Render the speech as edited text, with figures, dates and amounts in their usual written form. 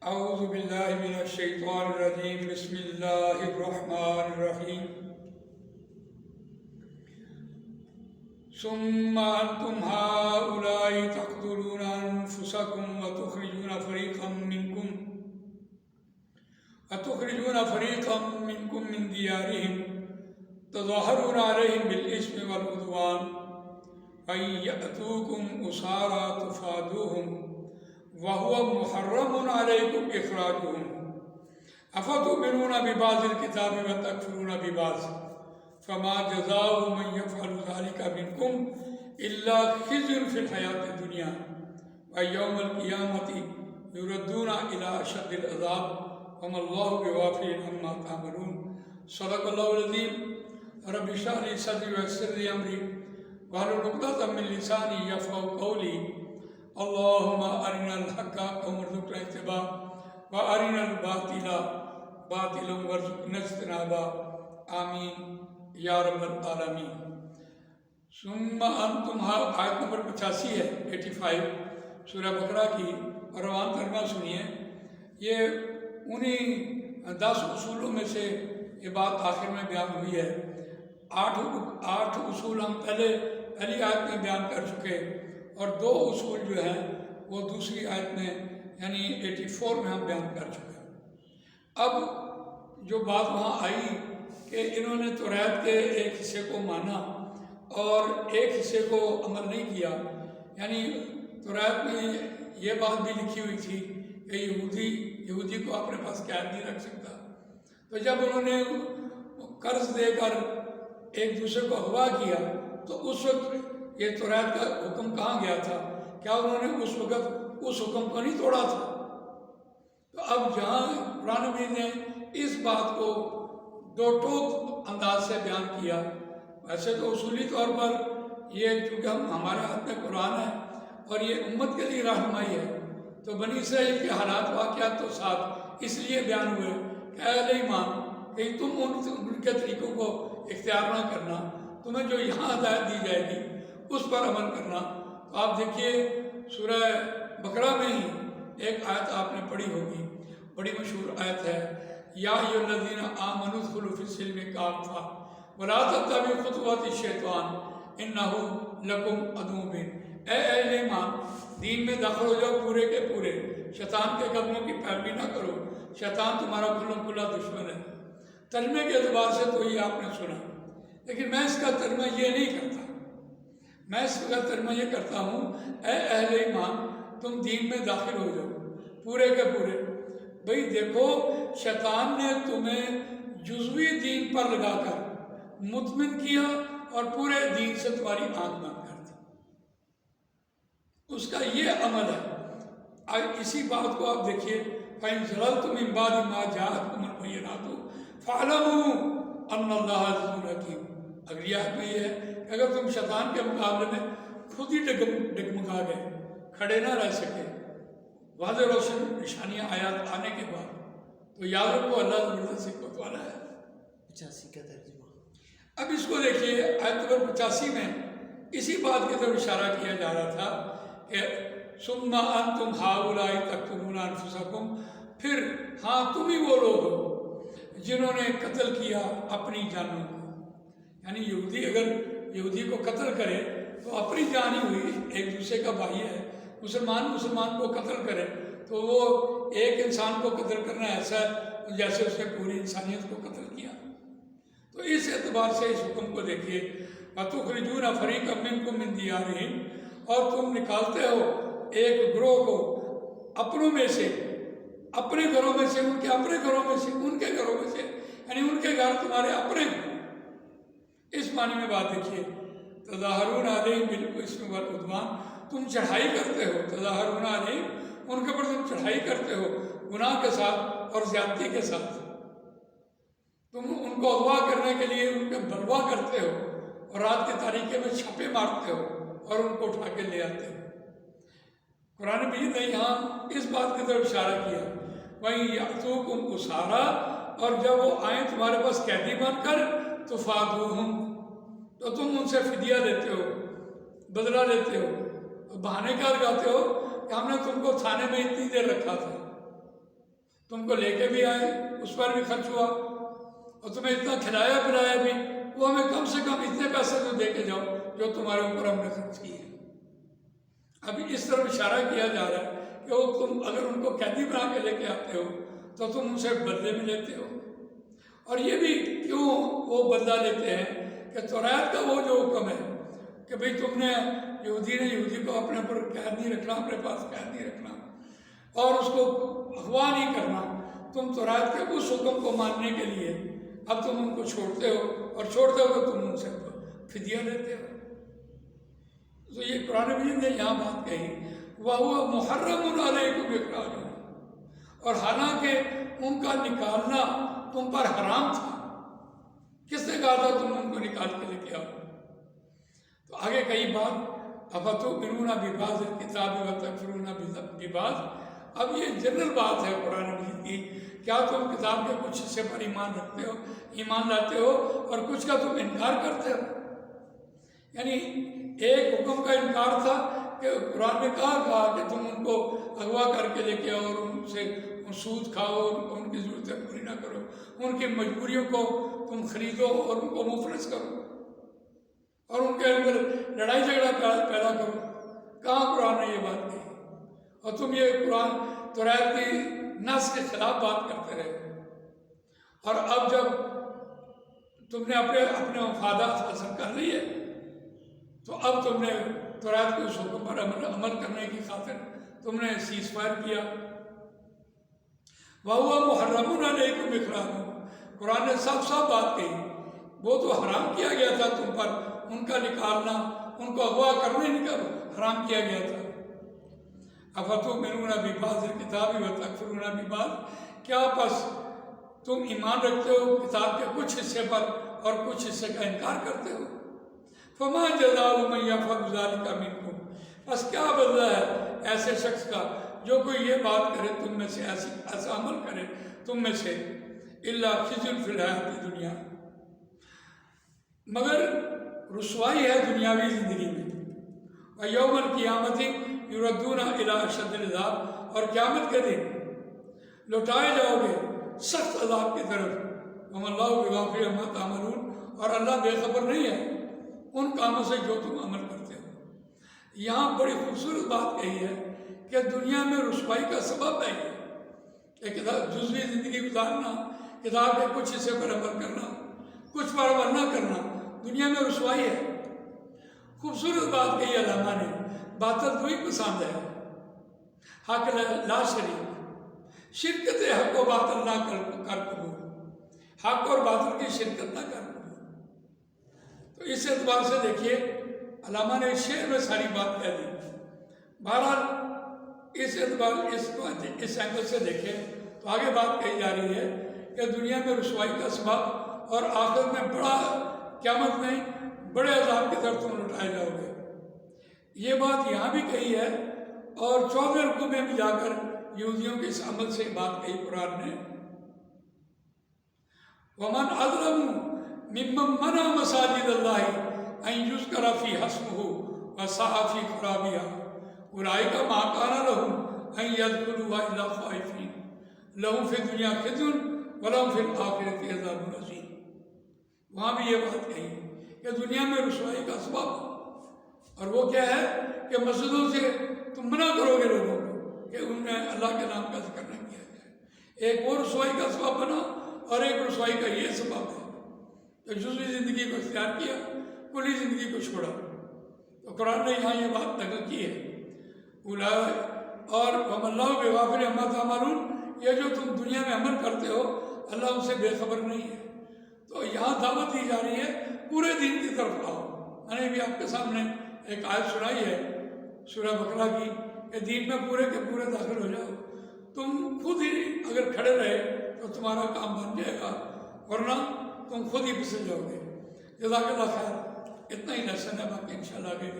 اعوذ باللہ من الشیطان الرجیم بسم اللہ الرحمن الرحیم ثم انتم هؤلاء تقتلون انفسکم وتخرجون فریقا منکم من دیارہم تظاہرون علیہم بالاسم والعدوان ان یأتوکم اسارا تفادوہم وَهُوَ مُحَرَّمٌ عَلَيْكُمْ إِخْرَاجُهُمْ أَفَتُؤْمِنُونَ بِبَعْضِ الْكِتَابِ وَتَكْفُرُونَ بِبَعْضٍ فَمَا جَزَاءُ مَنْ يَفْعَلُ ذَلِكَ مِنْكُمْ إِلَّا خِزْيٌ فِي الْحَيَاةِ الدُّنْيَا وَيَوْمَ الْقِيَامَةِ يُرَدُّونَ إِلَىٰ أَشَدِّ الْعَذَابِ وَمَا اللَّهُ بِغَافِلٍ عَمَّا تَعْمَلُونَ صدق اللہ العظیم رب اشرح لي صدري ويسر لي أمري واحلل عقدة من لساني يفقهوا قولي اللهم ارنا الحق وارزقنا اتباعه وارنا الباطل باطلا وارزقنا اجتنابه آمین یا رب العالمین۔ ثم انتم آیت نمبر 85 ہے 85 سورہ بقرہ کی، اور روان ترجمہ سنیے۔ یہ انہی 10 اصولوں میں سے یہ بات آخر میں بیان ہوئی ہے۔ 8 اصول ہم پہلی آیت میں بیان کر چکے، اور 2 اصول جو ہیں وہ دوسری آیت میں یعنی 84 میں ہم بیان کر چکے ہیں۔ اب جو بات وہاں آئی کہ انہوں نے توریت کے ایک حصے کو مانا اور ایک حصے کو عمل نہیں کیا، یعنی توریت میں یہ بات بھی لکھی ہوئی تھی کہ یہودی کو اپنے پاس قید نہیں رکھ سکتا، تو جب انہوں نے قرض دے کر ایک دوسرے کو اغوا کیا تو اس وقت یہ توریت کا حکم کہاں گیا تھا؟ کیا انہوں نے اس وقت اس حکم کو نہیں توڑا تھا؟ تو اب جہاں قرآن مجید نے اس بات کو 2 ٹوک انداز سے بیان کیا، ویسے تو اصولی طور پر یہ چونکہ ہمارے ہاتھ میں قرآن ہے اور یہ امت کے لیے رہنمائی ہے، تو بنی اسرائیل کے حالات واقعات تو ساتھ اس لیے بیان ہوئے کہ اے اہل ایمان کہ تم ان کے طریقوں کو اختیار نہ کرنا، تمہیں جو یہاں ہدایت دی جائے گی اس پر عمل کرنا۔ تو آپ دیکھیے سورہ بقرہ میں ہی ایک آیت آپ نے پڑھی ہوگی، بڑی مشہور آیت ہے، یا ایھا الذین آمنوا ادخلوا فی السلم کافۃ ولا تتبعوا خطوات الشیطان انہ لکم عدو مبین۔ اے اہل ایمان، دین میں داخل ہو جاؤ پورے کے پورے، شیطان کے قدموں کی پیروی نہ کرو، شیطان تمہارا کھلا کھلا دشمن ہے۔ ترجمے کے اعتبار سے تو یہ آپ نے سنا، لیکن میں اس کا ترجمہ یہ نہیں کرتا، میں اس کا ترجمہ یہ کرتا ہوں اے اہل ایمان تم دین میں داخل ہو جاؤ پورے کے پورے۔ بھئی دیکھو، شیطان نے تمہیں جزوی دین پر لگا کر مطمئن کیا اور پورے دین سے تمہاری آنکھ بند کر دی، اس کا یہ عمل ہے۔ اسی بات کو آپ دیکھیے، فَإِن زَلَلْتُم مِّن بَعْدِ مَا جَاءَتْكُمُ الْبَيِّنَاتُ فَاعْلَمُوا أَنَّ اللَّهَ عَزِيزٌ حَكِيمٌ۔ اگلی آیت میں یہ ہے کہ اگر تم شیطان کے مقابلے میں خود ہی ڈگمگا گئے، کھڑے نہ رہ سکے واضح روشن نشانیاں آیات آنے کے بعد، تو یاد رکھو اللہ زبردست حکمت والا ہے۔ 85 کا ترجمہ۔ اب اس کو دیکھیے، آیت نمبر 85 میں اسی بات کی طرف اشارہ کیا جا رہا تھا کہ ثم انتم ہؤلاء تقتلون انفسکم، پھر ہاں تم ہی وہ لوگ ہو جنہوں نے قتل کیا اپنی جانوں کو، یعنی یہودی اگر یہودی کو قتل کرے تو اپنی جان ہی ہوئی، ایک دوسرے کا بھائی ہے۔ مسلمان کو قتل کرے تو وہ ایک انسان کو قتل کرنا ایسا ہے جیسے اس نے پوری انسانیت کو قتل کیا۔ تو اس اعتبار سے اس حکم کو دیکھیے، وَتُخْرِجُونَ فَرِيقًا مِّنكُم مِّن دِيَارِهِمْ، اور تم نکالتے ہو ایک گروہ کو اپنوں میں سے، اپنے گھروں میں سے، ان کے اپنے گھروں میں سے، ان کے گھروں میں سے، یعنی ان کے گھر تمہارے اپنے گھر۔ اس معنی میں بات دیکھیے، تظاہرون علیہم بالاسم والعدوان، تم چڑھائی کرتے ہو، تظاہرون علیہم ان کے اوپر تم چڑھائی کرتے ہو گناہ کے ساتھ اور زیادتی کے ساتھ، تم ان کو اغوا کرنے کے لیے ان پہ بلوا کرتے ہو اور رات کے تاریکی میں چھاپے مارتے ہو اور ان کو اٹھا کے لے آتے ہو۔ قرآن مجید نے یہاں اس بات کی طرف اشارہ کیا، وَإِن يَأْتُوكُمْ أُسَارَىٰ، اور جب وہ آئیں تمہارے پاس قیدی بن کر تُفَادُوهُمْ، تو تم ان سے فدیہ لیتے ہو، بدلہ لیتے ہو، بہانے کار لگاتے ہو کہ ہم نے تم کو تھانے میں اتنی دیر رکھا تھا، تم کو لے کے بھی آئے، اس پر بھی خرچ ہوا، اور تمہیں اتنا کھلایا پلایا بھی، وہ ہمیں کم سے کم اتنے پیسے تو دے کے جاؤ جو تمہارے اوپر ہم نے خرچ کی ہے۔ اب اس طرف اشارہ کیا جا رہا ہے کہ وہ تم اگر ان کو قیدی بنا کے لے کے آتے ہو تو تم ان سے بدلے بھی لیتے ہو۔ اور یہ بھی کیوں وہ بدلہ لیتے ہیں کہ توریت کا وہ جو حکم ہے کہ بھئی تم نے یہودی کو اپنے اوپر قید نہیں رکھنا، اپنے پاس قید نہیں رکھنا اور اس کو اغوا نہیں کرنا، تم توریت کے اس حکم کو ماننے کے لیے اب تم ان کو چھوڑتے ہو، اور چھوڑتے ہو تو تم ان سے فدیہ لیتے ہو۔ تو یہ قرآن مجید نے یہاں بات کہی وَهُوَ مُحَرَّمٌ عَلَيْكُمْ إِخْرَاجُهُمْ، اور حالانکہ ان کا نکالنا تم پر حرام تھا۔ کس نے کہا تھا تم ان کو نکال کے لے کے آؤ؟ تو آگے کئی بات أَفَتُؤْمِنُونَ بِبَعْضِ الْكِتَابِ وَتَكْفُرُونَ بِبَعْضٍ، اب یہ جنرل بات ہے قرآن مجید کی، کیا تم کتاب کے کچھ حصے پر ایمان رکھتے ہو، ایمان لاتے ہو، اور کچھ کا تم انکار کرتے ہو؟ یعنی ایک حکم کا انکار تھا کہ قرآن نے کہا کہ تم ان کو اغوا کر کے لے کے آؤ اور ان سے سود کھاؤ، ان کی ضرورتیں پوری نہ کرو، ان کی مجبوریوں کو تم خریدو اور ان کو مفلس کرو اور ان کے اندر لڑائی جھگڑا پیدا کرو۔ کہاں قرآن نے یہ بات کہی؟ اور تم یہ قرآن توریت کی نص کے خلاف بات کرتے رہے، اور اب جب تم نے اپنے مفادات حاصل کر لیے تو اب تم نے توریت کے اس حکم پر عمل کرنے کی خاطر تم نے سیز فائر کیا۔ وَهُوَ مُحَرَّمٌ عَلَيْكُمْ إِخْرَاجُهُمْ، قرآن نے صاف صاف بات کہی، وہ تو حرام کیا گیا تھا تم پر ان کا نکالنا، ان کو اغوا کرنے کا حرام کیا گیا تھا۔ أَفَتُؤْمِنُونَ بِبَعْضِ الْكِتَابِ وَتَكْفُرُونَ بِبَعْضٍ، کیا پس تم ایمان رکھتے ہو کتاب کے کچھ حصے پر اور کچھ حصے کا انکار کرتے ہو؟ فَمَا جَزَاءُ مَن يَفْعَلُ ذَلِكَ مِنكُمْ، بس کیا بدلہ ہے ایسے شخص کا جو کوئی یہ بات کرے تم میں سے، ایسا عمل کرے تم میں سے، إِلَّا خِزْيٌ فِي الْحَيَاةِ الدُّنْيَا، مگر رسوائی ہے دنیاوی زندگی میں، وَيَوْمَ الْقِيَامَةِ يُرَدُّونَ إِلَىٰ أَشَدِّ الْعَذَابِ، اور قیامت کے دن لوٹائے جاؤ گے سخت عذاب کی طرف، وَمَا اللَّهُ بِغَافِلٍ عَمَّا تَعْمَلُونَ، اور اللہ بے خبر نہیں ہے ان کاموں سے جو تم عمل کرتے ہو۔ یہاں بڑی خوبصورت بات کہی ہے کہ دنیا میں رسوائی کا سبب ہے کہ جزوی زندگی گزارنا، کتاب کے کچھ حصے پر عمل کرنا، کچھ پر عمل نہ کرنا، دنیا میں رسوائی ہے۔ خوبصورت بات کہی علامہ نے، باطل تو ہی پسند ہے، حق لا شریک، شرکت حق و باطل نہ کر قبول، حق اور باطل کی شرکت نہ کر قبول۔ تو اس اعتبار سے دیکھیے علامہ نے اس شعر میں ساری بات کہہ دی۔ بہرحال اس اینگل سے دیکھیں تو آگے بات کہی جا رہی ہے کہ دنیا میں رسوائی کا سبب اور آخر میں قیامت میں بڑے عذاب کی طرف تم لٹائے جاؤ گے، یہ بات یہاں بھی کہی ہے، اور 14 رکوع میں بھی جا کر یہودیوں کے اس عمل سے بات کہی قرآن نے، وَمَنْ أَظْلَمُ مِمَّنْ مَنَعَ مَسَاجِدَ اللَّهِ أَنْ يُذْكَرَ فِيهِ اسْمُهُ وَسَعَىٰ فِي خَرَابِهَا أُولَٰئِكَ مَا كَانَ لَهُمْ أَنْ يَدْخُلُوهَا إِلَّا خَائِفِينَ لَهُمْ فِي الدُّنْيَا خِزْيٌ وَلَهُمْ فِي الْآخِرَةِ عَذَابٌ عَظِيمٌ۔ وہاں بھی یہ بات کہی کہ دنیا میں رسوائی کا سبب، اور وہ کیا ہے کہ مسجدوں سے تم منع کرو گے لوگوں کو کہ ان میں اللہ کے نام کا ذکر نہ کیا جائے۔ ایک وہ رسوائی کا سبب بنا، اور ایک رسوائی کا یہ سبب ہے کہ جزوی زندگی کو اختیار کیا، کلی زندگی کو چھوڑا۔ تو قرآن نے یہاں یہ بات نقل کی ہے، اور وَمَا اللَّهُ بِغَافِلٍ عَمَّا تَعْمَلُونَ، یہ جو تم دنیا میں عمل کرتے ہو اللہ ان سے بے خبر نہیں ہے۔ تو یہاں دعوت دی جا رہی ہے پورے دین کی طرف آؤ۔ میں نے بھی آپ کے سامنے ایک آیت سنائی ہے سورہ بقرہ کی کہ دین میں پورے کے پورے داخل ہو جاؤ، تم خود ہی اگر کھڑے رہے تو تمہارا کام بن جائے گا، ورنہ تم خود ہی پھسل جاؤ گے۔ جزاک اللہ خیر، اتنا ہی لیسن ہے، باقی انشاءاللہ آگے